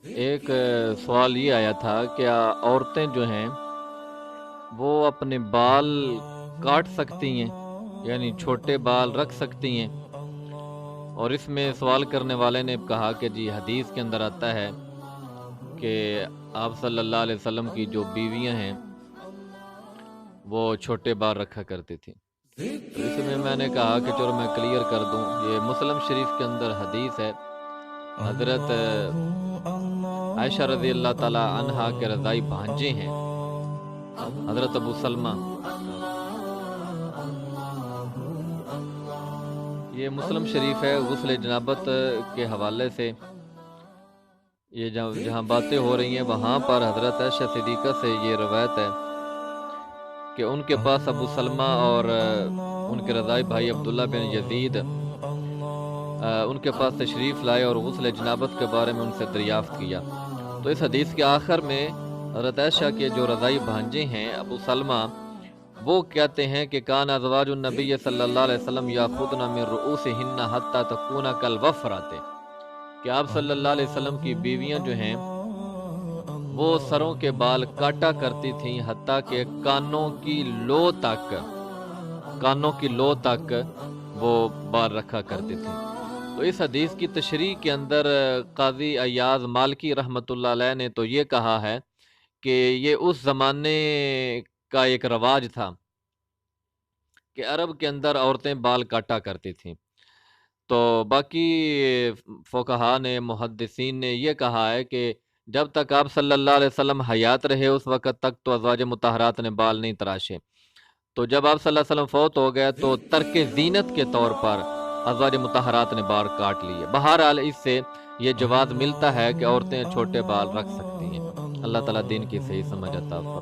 ایک سوال یہ آیا تھا کہ عورتیں جو ہیں وہ اپنے بال کاٹ سکتی ہیں، یعنی چھوٹے بال رکھ سکتی ہیں؟ اور اس میں سوال کرنے والے نے کہا کہ جی حدیث کے اندر آتا ہے کہ آپ صلی اللہ علیہ وسلم کی جو بیویاں ہیں وہ چھوٹے بال رکھا کرتی تھیں۔ تو اس میں نے کہا کہ چلو میں کلیئر کر دوں، یہ مسلم شریف کے اندر حدیث ہے، حضرت عائشہ رضی اللہ تعالی عنہا کے رضائی بھانجے ہیں حضرت ابو سلمہ، یہ مسلم شریف ہے، غسل جنابت کے حوالے سے یہ جہاں باتیں ہو رہی ہیں وہاں پر حضرت عائشہ صدیقہ سے یہ روایت ہے کہ ان کے پاس ابو سلمہ اور ان کے رضائی بھائی عبداللہ بن یزید ان کے پاس تشریف لائے اور غسل جنابت کے بارے میں ان سے دریافت کیا۔ تو اس حدیث کے آخر میں حضرت عائشہ کے جو رضائی بھانجے ہیں ابو سلمہ، وہ کہتے ہیں کہ کان ازواج النبی صلی اللہ علیہ وسلم یاخذن من رؤوسہن حتی تکون کالوفرات، کہ آپ صلی اللہ علیہ وسلم کی بیویاں جو ہیں وہ سروں کے بال کاٹا کرتی تھیں حتیٰ کہ کانوں کی لو تک وہ بال رکھا کرتی تھیں۔ تو اس حدیث کی تشریح کے اندر قاضی ایاز مالکی رحمۃ اللہ علیہ نے تو یہ کہا ہے کہ یہ اس زمانے کا ایک رواج تھا کہ عرب کے اندر عورتیں بال کاٹا کرتی تھیں۔ تو باقی فقہا نے، محدثین نے یہ کہا ہے کہ جب تک آپ صلی اللہ علیہ وسلم حیات رہے اس وقت تک تو ازواج مطہرات نے بال نہیں تراشے، تو جب آپ صلی اللہ علیہ وسلم فوت ہو گئے تو ترک زینت کے طور پر ازواج مطہرات نے بال کاٹ لیے۔ بہرحال اس سے یہ جواز ملتا ہے کہ عورتیں چھوٹے بال رکھ سکتی ہیں۔ اللہ تعالیٰ دین کی صحیح سمجھ عطا فرمائے۔